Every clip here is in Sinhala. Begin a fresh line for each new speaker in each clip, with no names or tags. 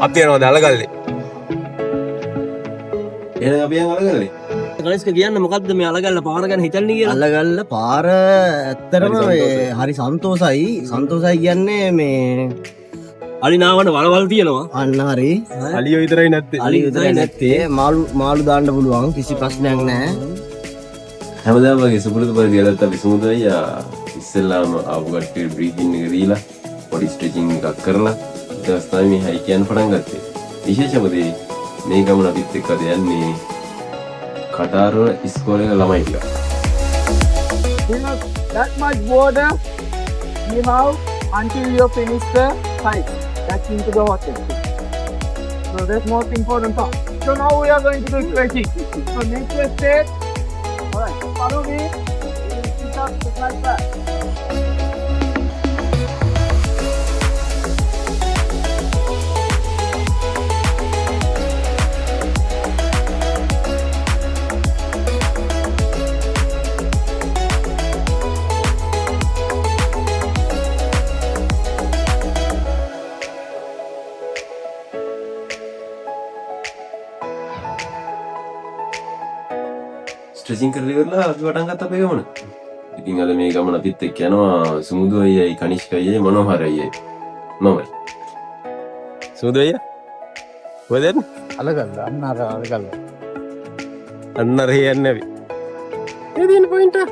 අපි යනවා අලගල්ලේ.
එහෙනම් අපි යන් අලගල්ලේ.
ගණේෂ්ක කියන්න මොකද්ද මේ අලගල්ල පාර ගැන හිතන්නේ කියලා?
අලගල්ල පාර ඇත්තටම හරි සන්තෝසයි කියන්නේ මේ
අලිනාවට වලවල් තියෙනවා.
අන්න හරි.
අලියෝ විතරයි නැත්තේ.
අලි විතරයි නැත්තේ. මාළු දාන්න පුළුවන් කිසි ප්‍රශ්නයක් නැහැ.
හැමදාම වගේ සුපුරුදු පරිදි අදත් අපි සමුදු අයියා ඉස්සෙල්ලාම ආපු කට්ටියට බ්‍රීතින් එක දීලා පොඩි ස්ට්‍රෙචින් එකක් කරලා ඊට පස්සේ තමයි මේ හයි කියන්න පටන් ගත්තේ. විශේෂම දේ මේ ගමන අපිත් එක්ක අද යන්නේ කටාරවල ඉස්කෝලේ ළමයි ටික.
That much water you have until you finish the hike. That's into the water. So that's most important part. So now we are going to do stretching. So next step. Alright, follow me. We will sit up just like that.
Stretching කරලා ඉවරලා අපි පටන් ගත්ත අපේ ගමන. ඉතින් අද මේ ගමන අපිත් එක්ක යනවා සුමුදු අයියයි කනිෂ්ක අයියයි මනෝහර අයියයි. මමයි.
සුමුදු අයියා. කොහෙද යන්නේ?
අලගල්ල අලගල්ල.
අන්න අර යන්නේ අපි. ඒ දින පොයින්ට් එක.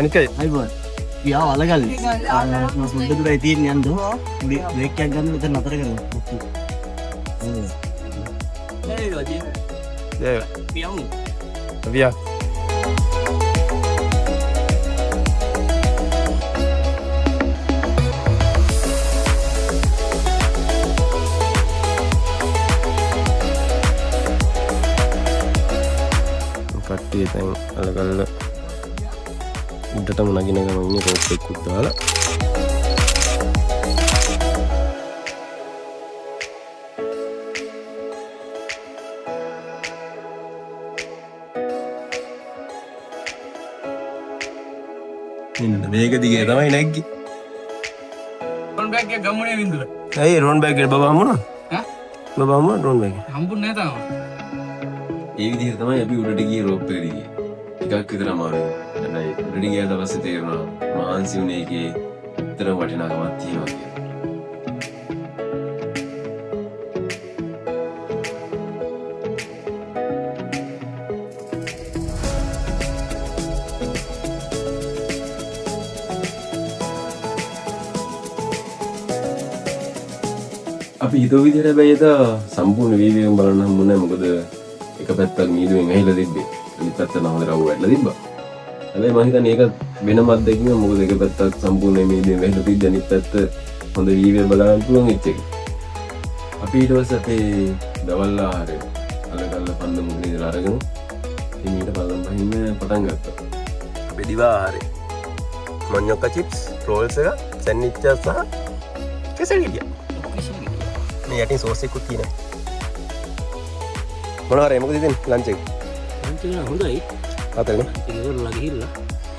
අනිකයි
අයිබෝන්. පියාව අලගල්ලේ. සුද්ද දුරයි තියෙන යන්න. බ්‍රේක් එකක් ගන්න මෙතන නතර කරනවා.
පියමු.
අවියා. කට්ටිය දැන් අලගල්ල උඩටම නගින ගමන් ඉන්නේ රෝප් එකකුත් දාලා. ඉන්න මේක දිගේ තමයි නැග්ගේ.
Run back එක ගම්මුනේ වින්දුර.
ඇයි රෝන් බෑග් එක බබා හම්බුණා?
ඈ?
බබා හම්බුණා රෝන් බෑග් එක.
හම්බුන්නේ නැහැ තාම.
ඒ විදිහට තමයි අපි උඩට ගියේ රෝප් එකට ගියේ. ටිකක් විතර අමාරුයි. හැබැයි උඩට ගියාට පස්සේ තේරුණා මහන්සි වුණේ ඒකේ උත්තර වටිනාකමක් තියෙනවා කියලා. අපි හිතුව විදිහට හැබැයි එදා සම්පූර්ණ වීඩියෝ එක බලන්න හම්බුනේ නැහැ. මොකද එක පැත්තක් මීදුවෙන් ඇහිලා තිබ්බේ. අනිත් පැත්ත නම් හොඳට අවු වැටලා තිබ්බා. හැබැයි මම හිතන්නේ ඒක වෙනම අත්දැකීමක්. මොකද එක පැත්තක් සම්පූර්ණ මීදුවෙන් ඇහිලා තිබ්බ අනිත් පැත්ත හොඳ වීඩියෝ බලන්න පුළුවන් වෙච්ච එක. අපි ඊට පස්සේ අපේ දවල් ආහාරය අලගල්ල පන්ද මුහුණේ ඉඳලා අරගෙන ඉමීට පල්ලම් පහින්න පටන් ගත්තා.
අපේ දිවා ආහාරය. මඤ්ඤොක්කා චිප්ස්, රෝල්ස් එක, සැන්ඩ්විච් සහ කෙසෙලිය. මේ යටින් සෝස් එකකුත් තියෙනවා. මොනවාරේ මොකද ඉතින් ලන්ච් එක?
ලන්ච් එක හොඳයි.
හතරනේ.
ඒක ඉවරලා ගිහිල්ලා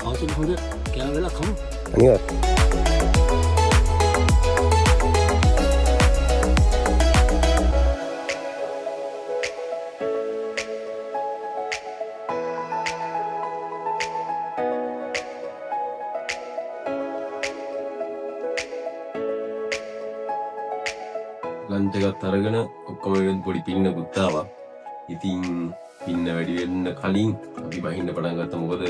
අවසන් හොඳ කෑවෙලා කමු.
අනිවාර්යයෙන්.
ලන්ච් එකත් අරගෙන ඔක්කොම පොඩි පින්නකුත් ආවා. ඉතින් පින්න වැඩි වෙන්න කලින් අපි බහින්න පටන් ගත්තා. මොකද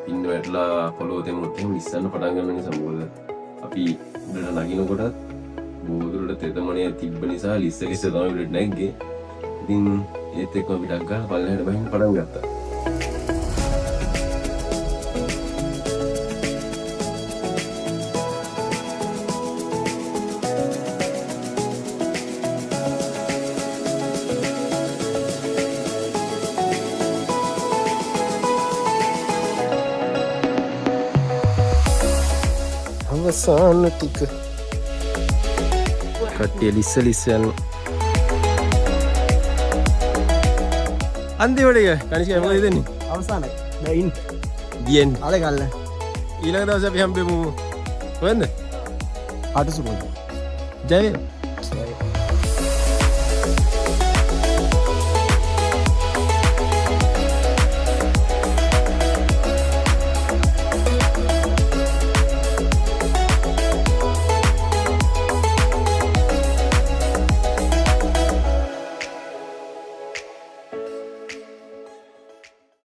පින්න වැටලා පොළොව තෙමුනොත් එහෙම ඉස්සන්න පටන් ගන්න නිසා. මොකද අපි උඩට නගිනකොටත් බෝදුරට තෙතමනේ තිබ්බ නිසා ලිස්ස තමයි උඩට නැග්ගේ. ඉතින් ඒත් එක්කම අපි ඩක් ගාලා පල්ලෙහාට බහින්න පටන් ගත්තා.
අවසාන ටික කට්ටිය ලිස්ස යන්න අන්තිමට කනිෂ්ක මොකද දෙන්නේ
අවසානයි දැන්
දියෙන්
අද ගල්ල
ඊළඟ දවසේ අපි හම්බෙමු කොහෙන්ද
අටසුකොයි
ජය වේවා